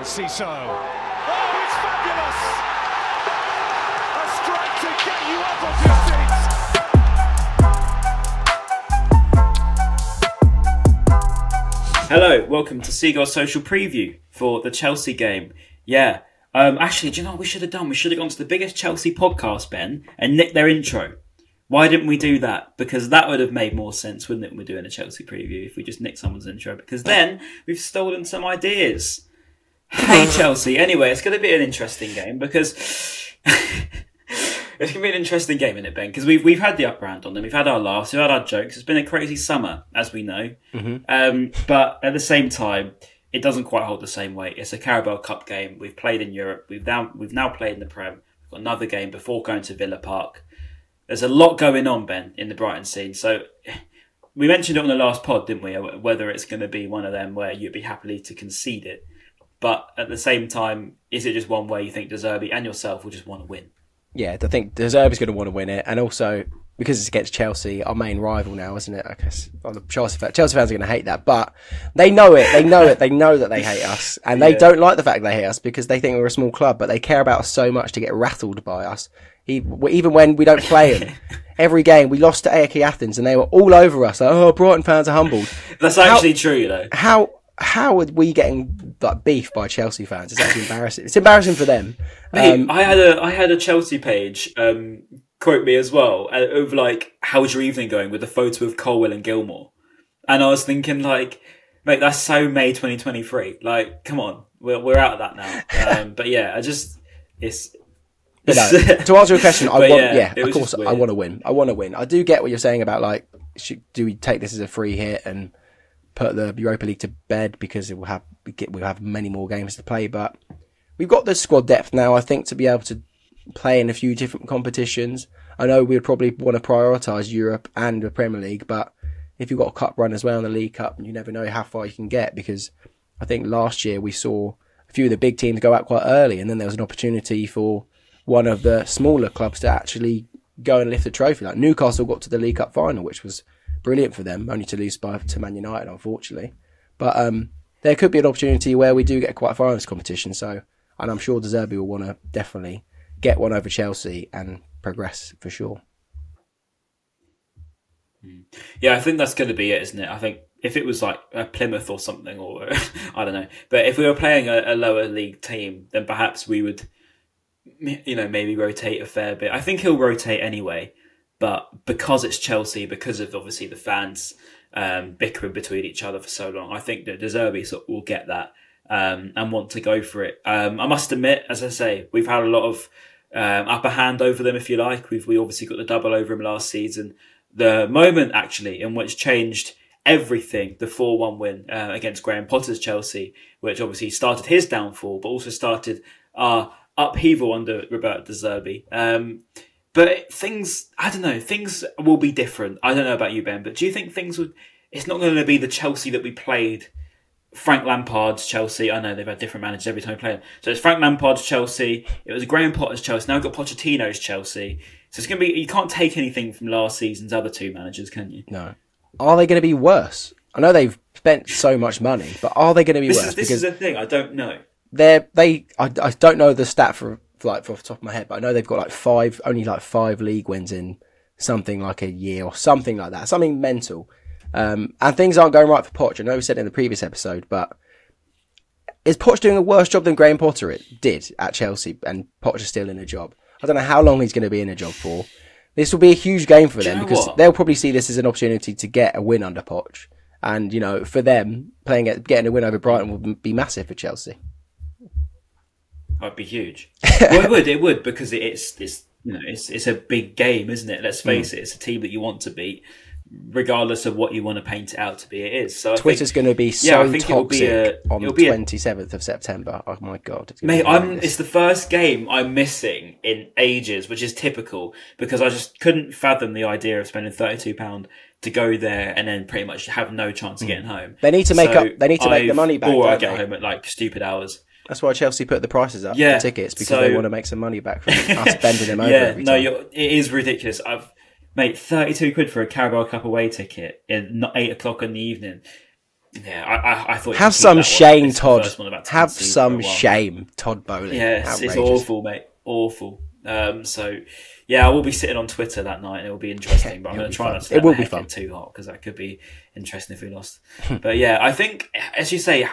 fancy so. Oh, it's fabulous! A strike to get you up off your seats. Hello, welcome to Seagulls Social Preview for the Chelsea game. Yeah, actually, do you know what we should have done? We should have gone to the biggest Chelsea podcast, Ben, and nicked their intro. Why didn't we do that? Because that would have made more sense, wouldn't it, when we're doing a Chelsea preview, if we just nicked someone's intro? Because then we've stolen some ideas. Hey, Chelsea. Anyway, it's going to be an interesting game because it's going to be an interesting game, isn't it, Ben? Because we've had the upper hand on them. We've had our laughs. We've had our jokes. It's been a crazy summer, as we know. But at the same time, it doesn't quite hold the same weight. It's a Carabao Cup game. We've played in Europe. We've now played in the Prem. We've got another game before going to Villa Park. There's a lot going on, Ben, in the Brighton scene. So we mentioned it on the last pod, didn't we? Whether it's going to be one of them where you'd be happily to concede it. But at the same time, is it just one where you think De Zerbi and yourself will just want to win? Yeah, I think De Zerbi's going to want to win it. And also, because it's against Chelsea, our main rival now, isn't it? I guess the Chelsea fans are going to hate that. But they know it. They know it. They know that they hate us. And they don't like the fact they hate us because they think we're a small club. But they care about us so much to get rattled by us. Even when we don't play them. Every game, we lost to AEK Athens and they were all over us. Like, oh, Brighton fans are humbled. That's actually true, though. How are we getting like beef by Chelsea fans? It's actually embarrassing. It's embarrassing for them. Mate, I had a Chelsea page quote me as well of like, how's your evening going, with a photo of Colwell and Gilmore. And I was thinking like, mate, that's so May 2023. Like, come on, we're out of that now. But yeah, But no, to answer your question, I want to win. I want to win. I do get what you're saying about like, do we take this as a free hit and put the Europa League to bed because we'll have many more games to play. But we've got the squad depth now, I think, to be able to play in a few different competitions. I know we'd probably want to prioritise Europe and the Premier League, but if you've got a cup run as well in the League Cup, you never know how far you can get, because I think last year we saw a few of the big teams go out quite early, and then there was an opportunity for one of the smaller clubs to actually go and lift the trophy. Like Newcastle got to the League Cup final, which was brilliant for them, only to lose to Man United, unfortunately. But there could be an opportunity where we do get quite far in this competition. So, and I'm sure De Zerbi will want to definitely get one over Chelsea and progress for sure. Yeah, I think that's going to be it, isn't it? I think if it was like a Plymouth or something, or I don't know, but if we were playing a lower league team, then perhaps we would, maybe rotate a fair bit. I think he'll rotate anyway, but because it's Chelsea, because of obviously the fans bickering between each other for so long, I think that De Zerbi will get that and want to go for it. I must admit, as I say, we've had a lot of upper hand over them, if you like. We obviously got the double over him last season. The moment, actually, in which changed everything, the 4-1 win against Graham Potter's Chelsea, which obviously started his downfall, but also started our upheaval under Roberto De Zerbi. But things will be different. I don't know about you, Ben, but do you think it's not going to be the Chelsea that we played, Frank Lampard's Chelsea? I know they've had different managers every time we play them. So it's Frank Lampard's Chelsea, it was Graham Potter's Chelsea, now we've got Pochettino's Chelsea. So it's going to be, you can't take anything from last season's other two managers, can you? No. Are they going to be worse? I know they've spent so much money, but are they going to be worse? This is the thing, I don't know. I don't know the stat for off the top of my head, but I know they've got only five league wins in something like a year or something like that, something mental. And things aren't going right for Poch. I know we said it in the previous episode, but is Poch doing a worse job than Graham Potter did at Chelsea, and Poch is still in a job? I don't know how long he's going to be in a job for. This will be a huge game for them because they'll probably see this as an opportunity to get a win under Poch. And, for them, getting a win over Brighton will be massive for Chelsea. It'd be huge. Well, it would, because it's a big game, isn't it? Let's face it, it's a team that you want to beat, regardless of what you want to paint it out to be. It is. So Twitter's going to be so toxic on the 27th of September. Oh my God. It's the first game I'm missing in ages, which is typical, because I just couldn't fathom the idea of spending £32 to go there and then pretty much have no chance of getting home. They need to make the money back. Or I get home at like stupid hours. That's why Chelsea put the prices up for tickets, because they want to make some money back from us bending them over every time. It is ridiculous. £32 for a Carabao Cup away ticket at 8 o'clock in the evening. Yeah, I thought... Have some shame, Todd. Have some shame, Todd Bowley. Yeah, it's awful, mate. Awful. So, yeah, I will be sitting on Twitter that night and it will be interesting, but I'm going to try not to let it get too hot because that could be interesting if we lost. But yeah, I think, as you say,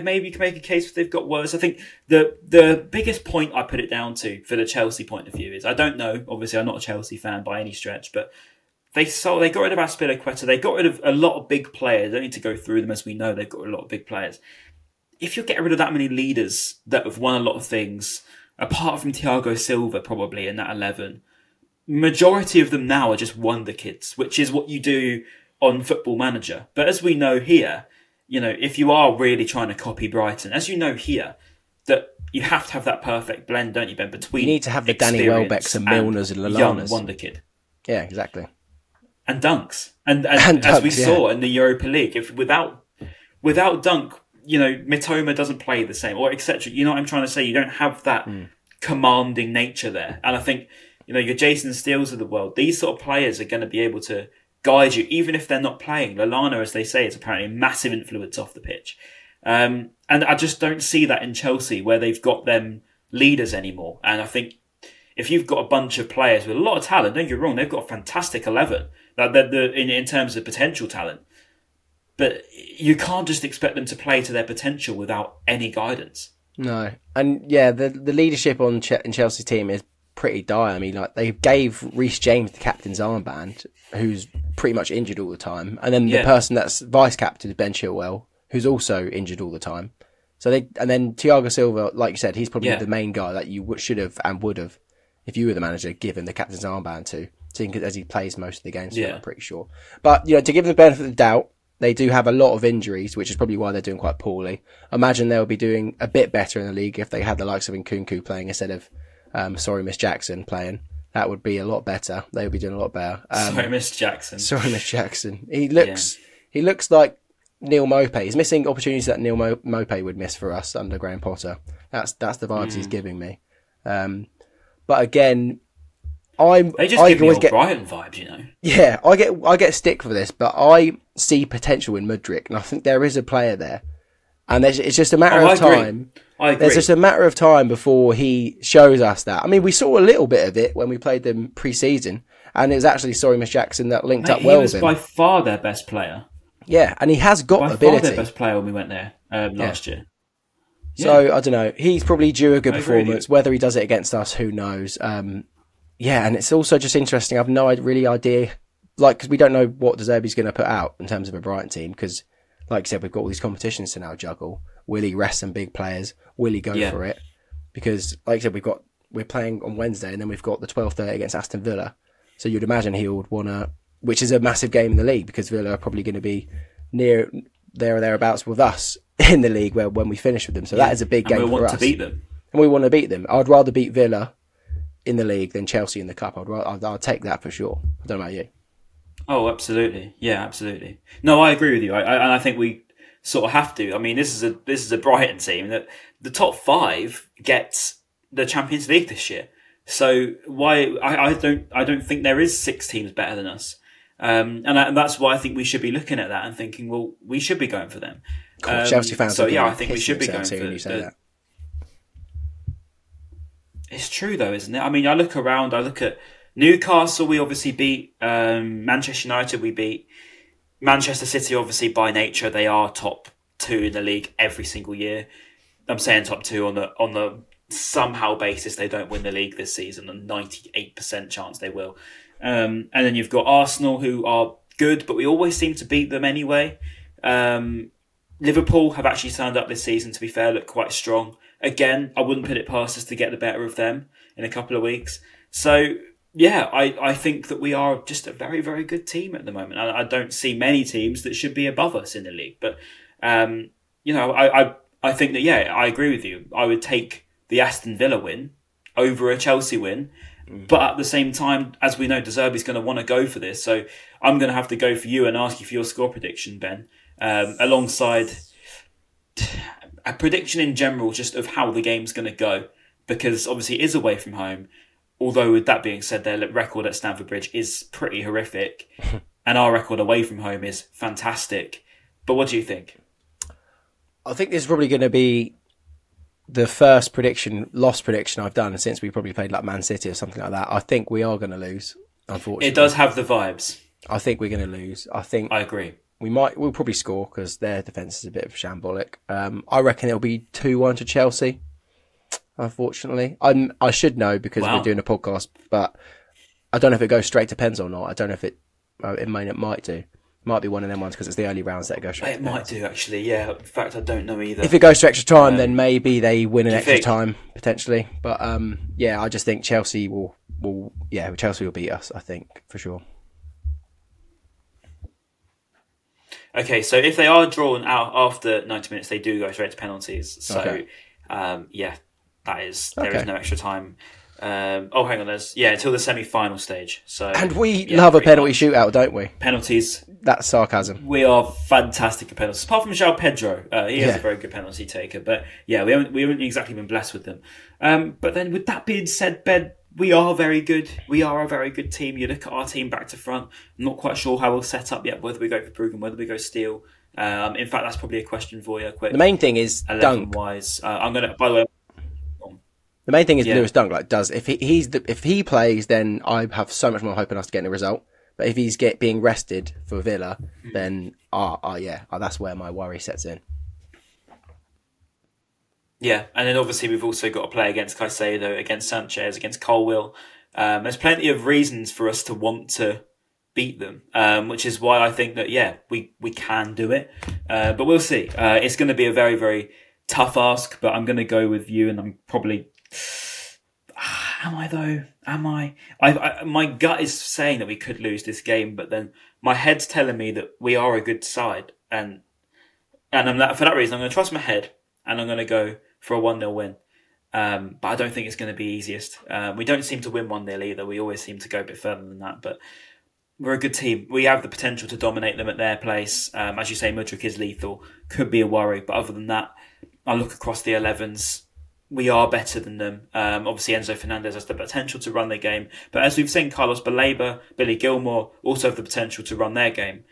maybe you can make a case if they've got worse. I think the biggest point I put it down to for the Chelsea point of view is, I don't know, obviously I'm not a Chelsea fan by any stretch, but they got rid of Azpilicueta, they got rid of a lot of big players. I don't need to go through them, as we know they've got a lot of big players. If you're getting rid of that many leaders that have won a lot of things, apart from Thiago Silva probably in that 11, majority of them now are just wonder kids, which is what you do on Football Manager. But as we know here, if you are really trying to copy Brighton, as you know here, that you have to have that perfect blend, don't you, Ben, between... You need to have the Danny Welbecks and Milners and Lallanas. Young wonder kid. Yeah, exactly. And Dunks. And as we saw in the Europa League, if without Dunk, Mitoma doesn't play the same, or etc. You know what I'm trying to say? You don't have that commanding nature there. And I think, your Jason Steels of the world, these sort of players are going to be able to guide you, even if they're not playing. Lallana, as they say, is apparently a massive influence off the pitch. And I just don't see that in Chelsea, where they've got them leaders anymore. And I think if you've got a bunch of players with a lot of talent, don't get me wrong, they've got a fantastic 11 in terms of potential talent. But you can't just expect them to play to their potential without any guidance. No. And yeah, the leadership in Chelsea's team is pretty dire. I mean, like, they gave Reece James the captain's armband, who's pretty much injured all the time. And then the person that's vice captain is Ben Chilwell, who's also injured all the time. And then Thiago Silva, like you said, he's probably the main guy that you should have and would have, if you were the manager, given the captain's armband to, as he plays most of the games, I'm pretty sure. But, to give them the benefit of the doubt, they do have a lot of injuries, which is probably why they're doing quite poorly. I imagine they'll be doing a bit better in the league if they had the likes of Nkunku playing instead of Sorry Miss Jackson playing. That would be a lot better. They would be doing a lot better. Sorry Miss Jackson. Sorry Miss Jackson. He looks like Neil Mopay. He's missing opportunities that Neil Mopay would miss for us under Graham Potter. That's the vibes he's giving me. But again, they just give me all Brighton vibes, Yeah, I get stick for this, but I see potential in Mudryk, and I think there is a player there, and it's just a matter of time. I agree. There's just a matter of time before he shows us that. I mean, we saw a little bit of it when we played them pre-season, and it was actually Sorry Miss Jackson that linked up well with him. He was by far their best player. Yeah, and he has got ability. By far their best player when we went there last year. So, I don't know. He's probably due a good performance. Whether he does it against us, who knows? Yeah, and it's also just interesting. I've no idea, because we don't know what De Zerbi's going to put out in terms of a Brighton team, because, like I said, we've got all these competitions to now juggle. Will he rest some big players? Will he go for it? Because, like I said, we're playing on Wednesday, and then we've got the 12:30 against Aston Villa. So you'd imagine he would want to, which is a massive game in the league, because Villa are probably going to be near there or thereabouts with us in the league when we finish with them. So that is a big game for us. And we want to beat them. And we want to beat them. I'd rather beat Villa in the league than Chelsea in the cup. I'll take that for sure. I don't know about you. Oh, absolutely. Yeah, absolutely. No, I agree with you. I think we sort of have to. I mean, this is a Brighton team that the top 5 gets the Champions League this year. So why I don't think there is 6 teams better than us. And that's why I think we should be looking at that and thinking, well, we should be going for them. Chelsea fans. So yeah, I think we should be going for that. It's true though, isn't it? I mean, I look around, I look at Newcastle, we obviously beat, Manchester United, we beat Manchester City, obviously by nature, they are top 2 in the league every single year. I'm saying top 2 on the somehow basis they don't win the league this season, a 98% chance they will. And then you've got Arsenal, who are good, but we always seem to beat them anyway. Liverpool have actually turned up this season, to be fair, look quite strong. Again, I wouldn't put it past us to get the better of them in a couple of weeks. So, yeah, I think that we are just a very, very good team at the moment. I don't see many teams that should be above us in the league. But, I think that, yeah, I agree with you. I would take the Aston Villa win over a Chelsea win. But at the same time, as we know, De Zerbi's going to want to go for this. So I'm going to have to go for you and ask you for your score prediction, Ben, alongside a prediction in general just of how the game's going to go. Because obviously it is away from home. Although with that being said, their record at Stamford Bridge is pretty horrific. And our record away from home is fantastic. But what do you think? I think this is probably going to be the first loss prediction I've done since we probably played like Man City or something like that. I think we are going to lose, unfortunately. It does have the vibes. I think we're going to lose. I agree. We'll probably score because their defence is a bit of shambolic. I reckon it'll be 2-1 to Chelsea, unfortunately. I should know because we're doing a podcast, but I don't know if it goes straight to pens or not. I don't know if it might do. Might be one of them ones because it's the early rounds that go straight to pens. It might do, actually, yeah. In fact, I don't know either. If it goes to extra time, then maybe they win an extra time, potentially. But I just think Chelsea will beat us, I think, for sure. Okay, so if they are drawn out after 90 minutes, they do go straight to penalties. So, okay. There is no extra time. Hang on, until the semi-final stage. So, and we love a penalty shootout, don't we? Penalties. That's sarcasm. We are fantastic at penalties. Apart from João Pedro, he is a very good penalty taker. But yeah, we haven't exactly been blessed with them. But then, with that being said, Ben, we are very good. We are a very good team. You look at our team back to front. I'm not quite sure how we'll set up yet. Whether we go for Bruggen, whether we go Steele. In fact, that's probably a question for you. Quick. The main thing is Dunk. Wise, I'm gonna. By the way. The main thing is Lewis Dunk. If he plays, then I have so much more hope in us getting a result. But if he's being rested for Villa, then that's where my worry sets in. Yeah, and then obviously we've also got to play against Caicedo, against Sanchez, against Colwill. There's plenty of reasons for us to want to beat them, which is why I think that we can do it. But we'll see. It's going to be a very, very tough ask. But I'm going to go with you, and I'm probably. Am I though? Am I? My gut is saying that we could lose this game, but then my head's telling me that we are a good side, and for that reason, I'm going to trust my head, and I'm going to go for a 1-0 win. But I don't think it's going to be easiest. We don't seem to win 1-0 either. We always seem to go a bit further than that, but we're a good team. We have the potential to dominate them at their place. As you say, Mudryk is lethal. Could be a worry, but other than that, I look across the 11s. We are better than them. Obviously, Enzo Fernandez has the potential to run their game. But as we've seen, Carlos Baleba, Billy Gilmore also have the potential to run their game.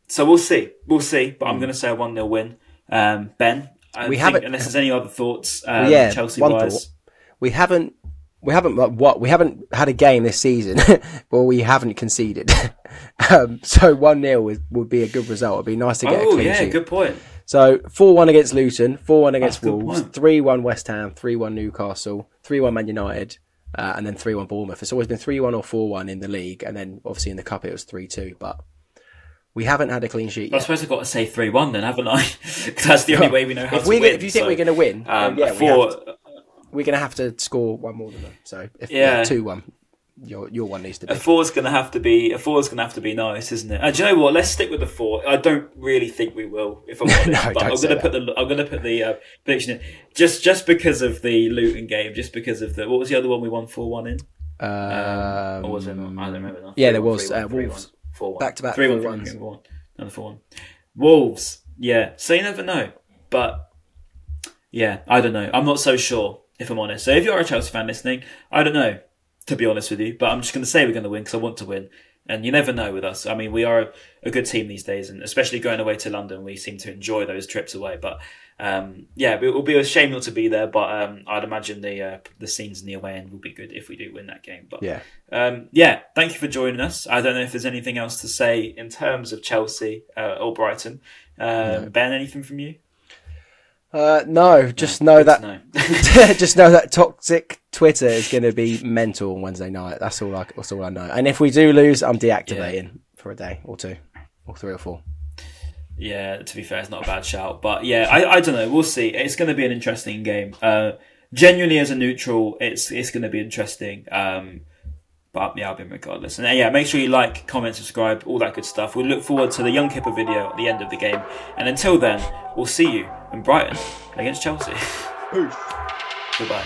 So we'll see. But I'm going to say a 1-0 win. Ben, unless there's any other thoughts, Chelsea-wise. We haven't had a game this season where we haven't conceded. So 1-0 would be a good result. It'd be nice to get a clean sheet. Good point. So 4-1 against Luton, 4-1 against Wolves, 3-1 West Ham, 3-1 Newcastle, 3-1 Man United, and then 3-1 Bournemouth. It's always been 3-1 or 4-1 in the league, and then obviously in the cup it was 3-2. But we haven't had a clean sheet yet. I suppose I've got to say 3-1 then, haven't I? Because that's the only way we know how to win. If you think we're going to win, we're going to have to score one more than them. So if 2-1. Your one needs to be. A 4's going to have to be nice, isn't it? Do you know what? Let's stick with the 4. I don't really think we will, if I'm honest. No, but I'm going to put the prediction in just because of the Luton game, just because of what was the other one we won 4-1 in? Or was it not? I don't remember now. Yeah, there was Wolves 4-1. Back to back 3-1. Another 4-1. Wolves. Yeah. So you never know, but yeah, I don't know. I'm not so sure, if I'm honest. So if you're a Chelsea fan listening, I don't know, to be honest with you, but I'm just going to say we're going to win because I want to win. And you never know with us. I mean, we are a good team these days, and especially going away to London, we seem to enjoy those trips away. But it will be a shame not to be there. But I'd imagine the scenes in the away end will be good if we do win that game. But thank you for joining us. I don't know if there's anything else to say in terms of Chelsea or Brighton. Ben, anything from you? No, just know that toxic Twitter is going to be mental on Wednesday night. That's all I know. And if we do lose, I'm deactivating for a day or two, or 3 or 4. Yeah, to be fair, it's not a bad shout. But yeah, I don't know. We'll see. It's going to be an interesting game. Genuinely, as a neutral, it's going to be interesting. But yeah, Albion regardless. And make sure you like, comment, subscribe, all that good stuff. We'll look forward to the Young Kipper video at the end of the game. And until then, we'll see you in Brighton against Chelsea. Peace. Goodbye.